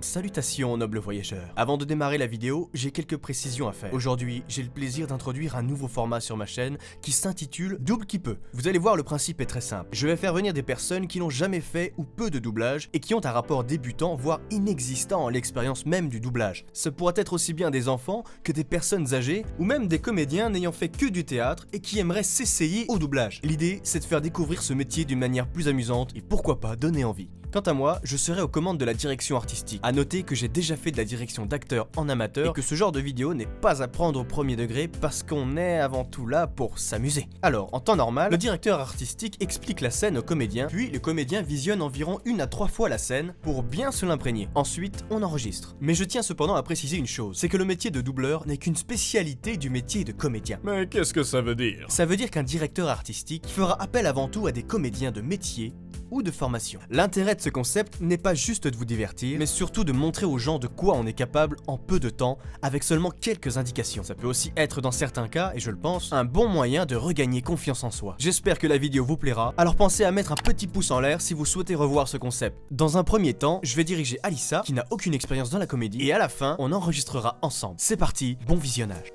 Salutations nobles voyageurs. Avant de démarrer la vidéo, j'ai quelques précisions à faire. Aujourd'hui, j'ai le plaisir d'introduire un nouveau format sur ma chaîne qui s'intitule Double qui peut. Vous allez voir, le principe est très simple. Je vais faire venir des personnes qui n'ont jamais fait ou peu de doublage et qui ont un rapport débutant voire inexistant à l'expérience même du doublage. Ce pourra être aussi bien des enfants que des personnes âgées ou même des comédiens n'ayant fait que du théâtre et qui aimeraient s'essayer au doublage. L'idée, c'est de faire découvrir ce métier d'une manière plus amusante et pourquoi pas donner envie. Quant à moi, je serai aux commandes de la direction artistique. A noter que j'ai déjà fait de la direction d'acteur en amateur et que ce genre de vidéo n'est pas à prendre au premier degré parce qu'on est avant tout là pour s'amuser. Alors, en temps normal, le directeur artistique explique la scène au comédien, puis le comédien visionne environ 1 à 3 fois la scène pour bien se l'imprégner. Ensuite, on enregistre. Mais je tiens cependant à préciser une chose, c'est que le métier de doubleur n'est qu'une spécialité du métier de comédien. Mais qu'est-ce que ça veut dire? Ça veut dire qu'un directeur artistique fera appel avant tout à des comédiens de métier ou de formation. L'intérêt de ce concept n'est pas juste de vous divertir, mais surtout de montrer aux gens de quoi on est capable en peu de temps, avec seulement quelques indications. Ça peut aussi être dans certains cas, et je le pense, un bon moyen de regagner confiance en soi. J'espère que la vidéo vous plaira, alors pensez à mettre un petit pouce en l'air si vous souhaitez revoir ce concept. Dans un premier temps, je vais diriger Alissa, qui n'a aucune expérience dans la comédie, et à la fin, on enregistrera ensemble. C'est parti, bon visionnage.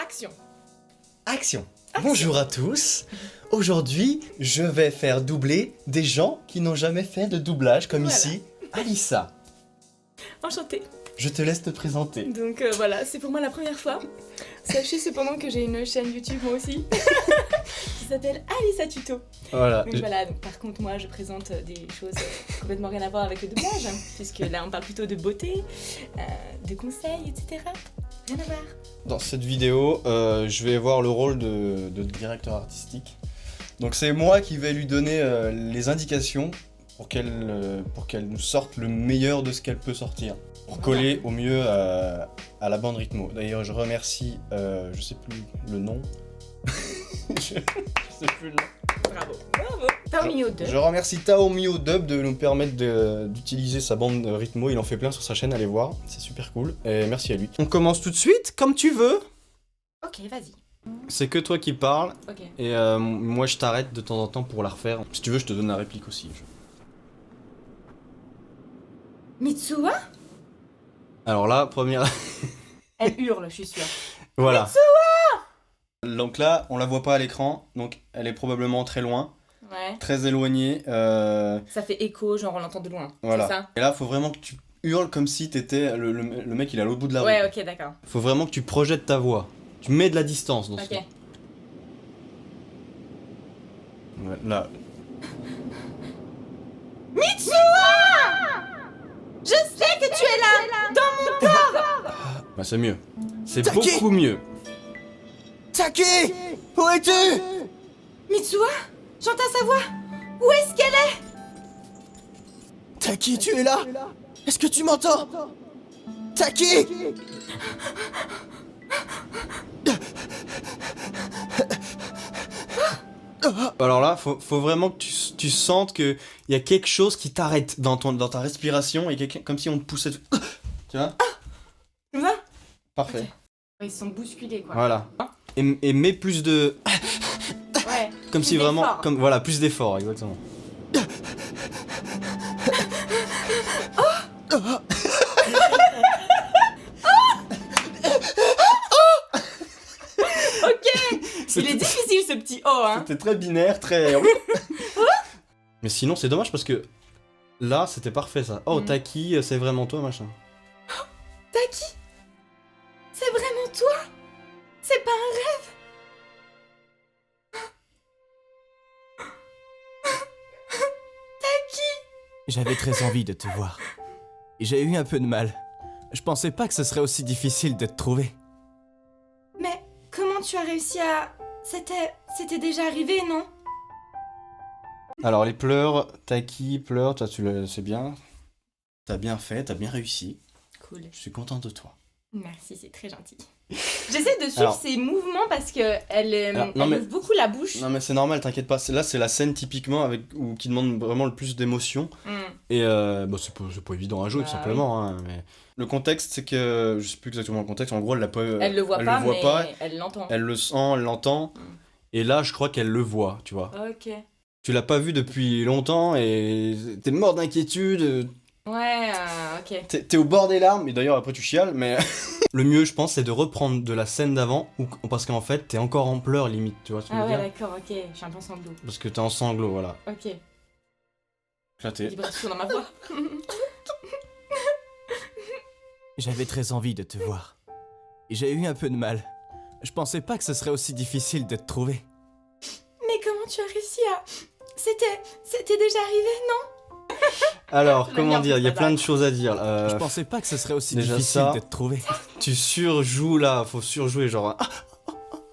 Action. Action. Bonjour à tous. Aujourd'hui, je vais faire doubler des gens qui n'ont jamais fait de doublage, comme Voilà. ici, Alissa. Enchantée. Je te laisse te présenter. Donc voilà, c'est pour moi la première fois. Sachez cependant que j'ai une chaîne YouTube moi aussi qui s'appelle Alissa Tuto. Voilà. Donc voilà, donc, par contre moi je présente des choses complètement rien à voir avec le doublage, puisque là on parle plutôt de beauté, de conseils, etc. Rien à voir. Dans cette vidéo, je vais voir le rôle de directeur artistique. Donc c'est moi qui vais lui donner les indications pour qu'elle nous sorte le meilleur de ce qu'elle peut sortir. Pour coller au mieux à la bande rythmo. D'ailleurs, je remercie, je sais plus le nom. je sais plus le nom. Bravo. Bravo. Taomio 2. Je remercie Taomio Dub de nous permettre d'utiliser sa bande rythmo. Il en fait plein sur sa chaîne, allez voir. C'est super cool. Et merci à lui. On commence tout de suite, comme tu veux. Ok, vas-y. C'est que toi qui parles. Ok. Et moi, je t'arrête de temps en temps pour la refaire. Si tu veux, je te donne la réplique aussi. Mitsuha. Alors là, première... Elle hurle, je suis sûre. Voilà. Donc là, on la voit pas à l'écran, donc elle est probablement très loin, Ouais. très éloignée. Ça fait écho, genre on l'entend de loin. Voilà. C'est ça? Et là, faut vraiment que tu hurles comme si t'étais le mec, il est à l'autre bout de la Ouais, rue. ok, d'accord. Faut vraiment que tu projettes ta voix. Tu mets de la distance dans ce Ok. truc. Ouais, là. Je sais que tu es là, dans mon corps. Bah c'est mieux. C'est Taki beaucoup mieux. Taki, où es-tu? Mitsuha, j'entends sa voix. Où est-ce qu'elle est? Taki, tu es là? Est-ce que tu m'entends? Taki! Alors là, faut vraiment que tu sentes qu'il y a quelque chose qui t'arrête dans ta respiration et comme si on te poussait. Tu vois? Comme ça? Parfait. Ils se sont bousculés, quoi. Voilà. Et mets plus de. Ouais. Comme Plus si vraiment. d'effort. Comme, voilà, plus d'effort, exactement. Ok. Il est difficile ce petit O, hein. C'était très binaire, très. Mais sinon, c'est dommage parce que là, c'était parfait ça. Oh, Mm. Taki, c'est vraiment toi, machin. Taki, c'est vraiment toi? C'est pas un rêve? J'avais très envie de te voir. Et j'ai eu un peu de mal. Je pensais pas que ce serait aussi difficile de te trouver. Mais comment tu as réussi à... C'était déjà arrivé, non? Alors, les pleurs, Taki, pleure, toi, tu le sais bien. T'as bien fait, t'as bien réussi. Cool. Je suis content de toi. Merci, c'est très gentil. J'essaie de suivre Alors- ses mouvements parce que elle non, mais- ouvre beaucoup la bouche. Non, mais c'est normal, t'inquiète pas. Là, c'est la scène typiquement qui demande vraiment le plus d'émotion. Mm. Et bah, c'est pas évident à jouer, Bah tout simplement. Hein, mais... Le contexte, c'est que. Je sais plus exactement le contexte. En gros, elle l'a pas. Elle le voit elle pas, le voit mais pas. elle l'entend. Elle le sent, elle l'entend. Mm. Et là, je crois qu'elle le voit, tu vois. Ok. Tu l'as pas vu depuis longtemps et t'es mort d'inquiétude. Ouais, ok. T'es au bord des larmes, et d'ailleurs après tu chiales, mais le mieux je pense c'est de reprendre de la scène d'avant, parce qu'en fait t'es encore en pleurs limite, tu vois ce que je Ah veux ouais, dire. d'accord, ok. Je suis un peu en sanglot. Parce que t'es en sanglots, voilà. Ok. Éclaté. Vibration dans ma voix. J'avais très envie de te voir. Et j'ai eu un peu de mal. Je pensais pas que ce serait aussi difficile de te trouver. Mais comment tu as réussi à... C'était déjà arrivé, non? Alors, La comment merde, dire, il y a c'est pas plein de grave. choses à dire. Je pensais pas que ce serait aussi déjà difficile ça. de te trouver. Tu surjoues là, faut surjouer, genre. Ah,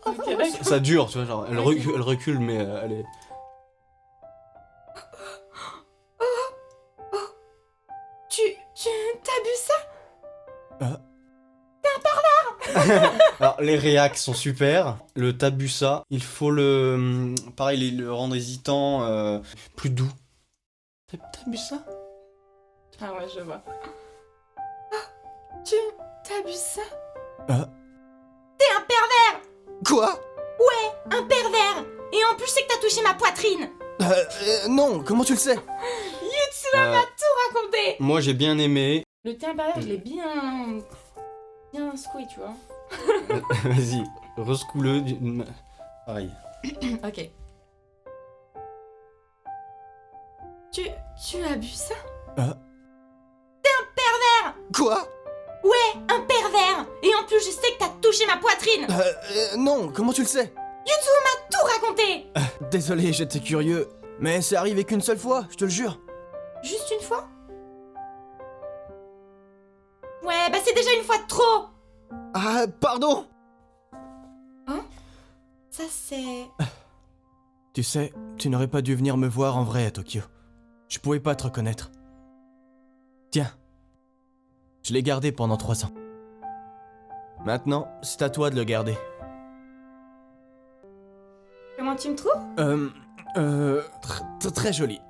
Ok, d'accord. ça dure, tu vois, genre. Elle, Ok. elle recule, mais elle est. T'as bu ça? Alors, les réacs sont super. Le tabusa, il faut le. Pareil, le rendre hésitant, plus doux. Tabusa? Ah ouais, je vois. T'as bu ça? T'es un pervers! Quoi? Un pervers! Et en plus, c'est que t'as touché ma poitrine! Non, comment tu le sais? Racontez! Moi, j'ai bien aimé. Le thé impérial, je l'ai bien secoué, tu vois. Vas-y, rescoule-le. Pareil. Ok. Tu as bu ça? Quoi? Un pervers! Et en plus, je sais que t'as touché ma poitrine! Non, comment tu le sais? Tout raconté! Désolé, j'étais curieux. Mais c'est arrivé qu'une seule fois, je te le jure. Juste une fois? Ouais, bah c'est déjà une fois de trop! Ah, pardon! Ça c'est... Tu sais, tu n'aurais pas dû venir me voir en vrai à Tokyo. Je pouvais pas te reconnaître. Tiens. Je l'ai gardé pendant 3 ans. Maintenant, c'est à toi de le garder. Comment tu me trouves? Très joli.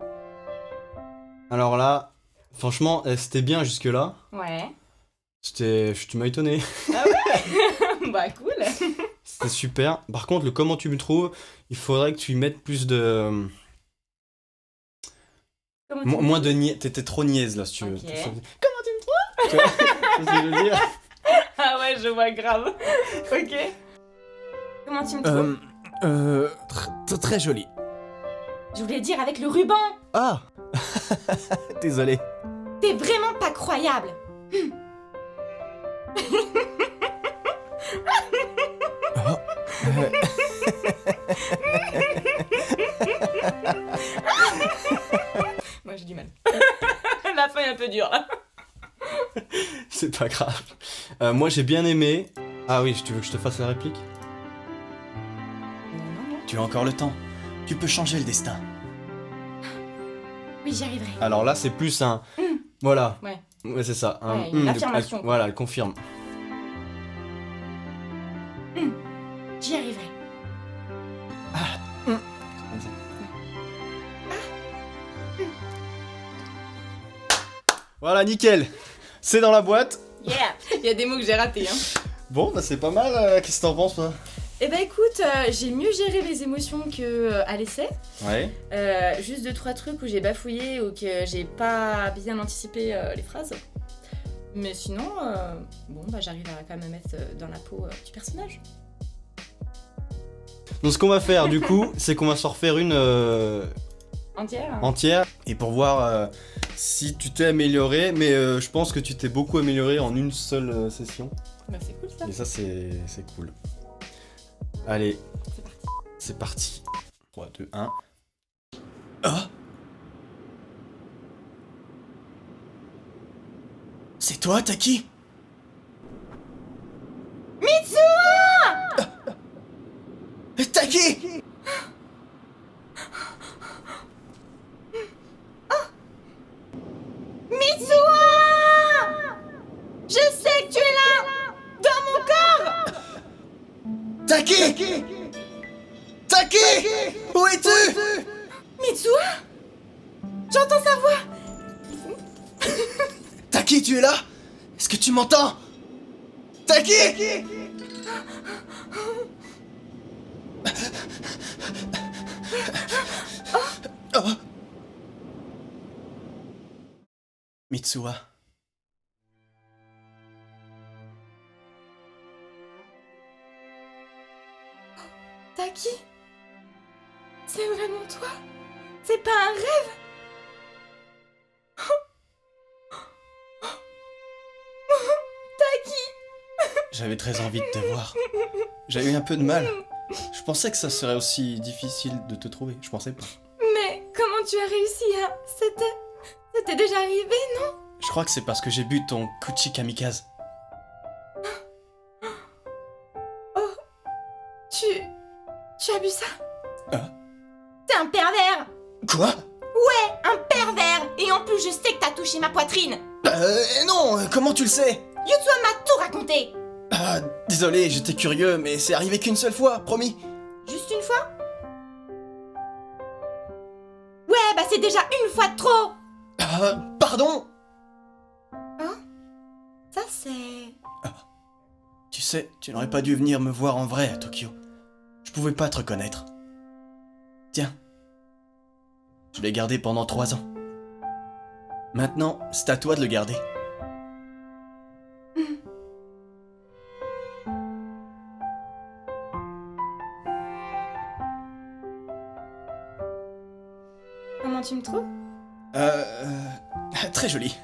Alors là, franchement, c'était bien jusque-là. Ouais. Tu m'as étonné. Bah cool! C'était super. Par contre, le comment tu me trouves, il faudrait que tu y mettes plus de. Comment tu me Moins de niaise. T'étais trop niaise là, si tu veux. Ok. Comment tu me trouves? Tu vois c'est ce que je veux dire. Ah ouais, je vois grave. Ok. Comment tu me trouves? Très joli. Je voulais dire avec le ruban! Ah! Désolé. T'es vraiment pas croyable! Moi j'ai du mal. La fin est un peu dure là. C'est pas grave. Moi, j'ai bien aimé. Ah oui, tu veux que je te fasse la réplique? Non. Tu as encore le temps. Tu peux changer le destin. Oui, j'y arriverai. Alors là, c'est plus un. Voilà. Ouais. Ouais, c'est ça. Ouais, une affirmation. Voilà, elle confirme. J'y arriverai. Voilà, nickel. C'est dans la boîte. Yeah! Il y a des mots que j'ai ratés, hein. Bon, bah c'est pas mal. Qu'est-ce que t'en penses, toi? Eh ben écoute, j'ai mieux géré mes émotions que à l'essai. Ouais. Juste 2-3 trucs où j'ai bafouillé ou que j'ai pas bien anticipé les phrases. Mais sinon, bon, bah j'arrive à quand même me mettre dans la peau du personnage. Donc, ce qu'on va faire, du coup, c'est qu'on va s'en refaire une Entière? entière. Et pour voir si tu t'es amélioré. Mais je pense que tu t'es beaucoup amélioré en une seule session. Bah c'est cool ça. Et ça, c'est cool. Allez, C'est parti. c'est parti. 3, 2, 1. Ah! C'est toi, Taki? Taki! Mitsuha! Je sais que tu es là! Dans mon corps! Taki! Taki! Où es-tu? Mitsuha? J'entends sa voix! Taki, tu es là? Est-ce que tu m'entends? Taki! Oh. Mitsuha. Taki, c'est vraiment toi? C'est pas un rêve? Taki! J'avais très envie de te voir. J'ai eu un peu de mal. Je pensais que ça serait aussi difficile de te trouver. Je pensais pas. Mais comment tu as réussi à... C'était déjà arrivé, non? Je crois que c'est parce que j'ai bu ton Kuchi Kamikaze. Oh, tu as bu ça? Ah. T'es un pervers! Quoi? Un pervers! Et en plus, je sais que t'as touché ma poitrine! Non, comment tu le sais? Yutsuha m'a tout raconté! Ah, désolé, j'étais curieux, mais c'est arrivé qu'une seule fois, promis. Juste une fois? Ouais, bah c'est déjà une fois de trop! Pardon? Ça c'est... Tu sais, tu n'aurais pas dû venir me voir en vrai à Tokyo. Je pouvais pas te reconnaître. Tiens. Je l'ai gardé pendant 3 ans. Maintenant, c'est à toi de le garder. Comment tu me trouves? Très joli.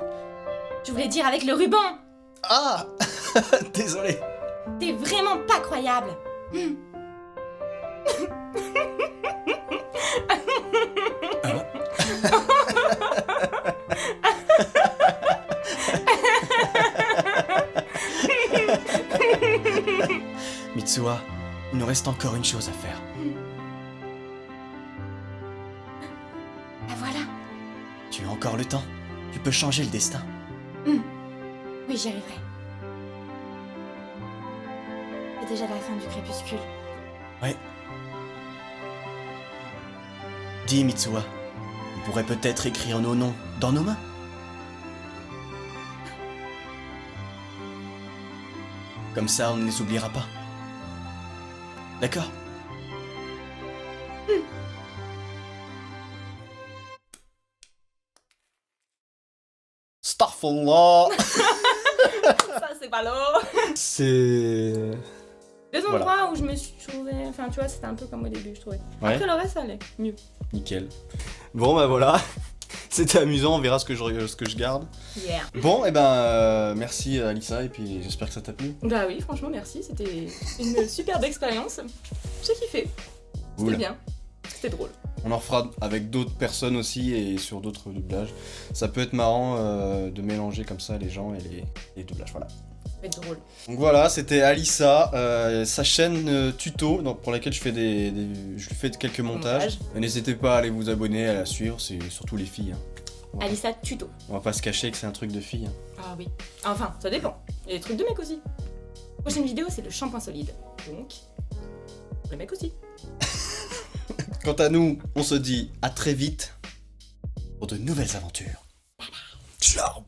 Je voulais dire avec le ruban! Ah. Désolé. T'es vraiment pas croyable! Mitsuha, il nous reste encore une chose à faire. Ah voilà! Tu as encore le temps. Tu peux changer le destin. Oui, j'y arriverai. C'est déjà la fin du crépuscule. Ouais. Dis, Mitsuha, on pourrait peut-être écrire nos noms dans nos mains. Comme ça, on ne les oubliera pas. D'accord? Astaghfirullah. Ça, c'est pas l'eau! C'est... Deux Voilà. endroits où je me suis trouvée... Enfin, tu vois, c'était un peu comme au début, je trouvais. Ouais. Après, le reste, ça allait mieux. Nickel. Bon, bah voilà. C'était amusant, on verra ce que je garde. Yeah. Bon, et ben, merci Alissa, et puis j'espère que ça t'a plu. Bah oui, franchement, merci. C'était une superbe expérience. J'ai kiffé. C'était Cool. bien. C'était drôle. On en refera avec d'autres personnes aussi et sur d'autres doublages. Ça peut être marrant de mélanger comme ça les gens et les doublages, voilà. Ça va être drôle. Donc voilà, c'était Alissa, sa chaîne tuto donc, pour laquelle je fais je lui fais quelques montages. N'hésitez pas à aller vous abonner, à la suivre, c'est surtout les filles. Hein. Voilà. Alissa Tuto. On va pas se cacher que c'est un truc de filles. Hein. Ah oui. Enfin, ça dépend. Il y a des trucs de mecs aussi. Prochaine vidéo, c'est le shampoing solide. Donc, les mecs aussi. Quant à nous, on se dit à très vite pour de nouvelles aventures. Ciao.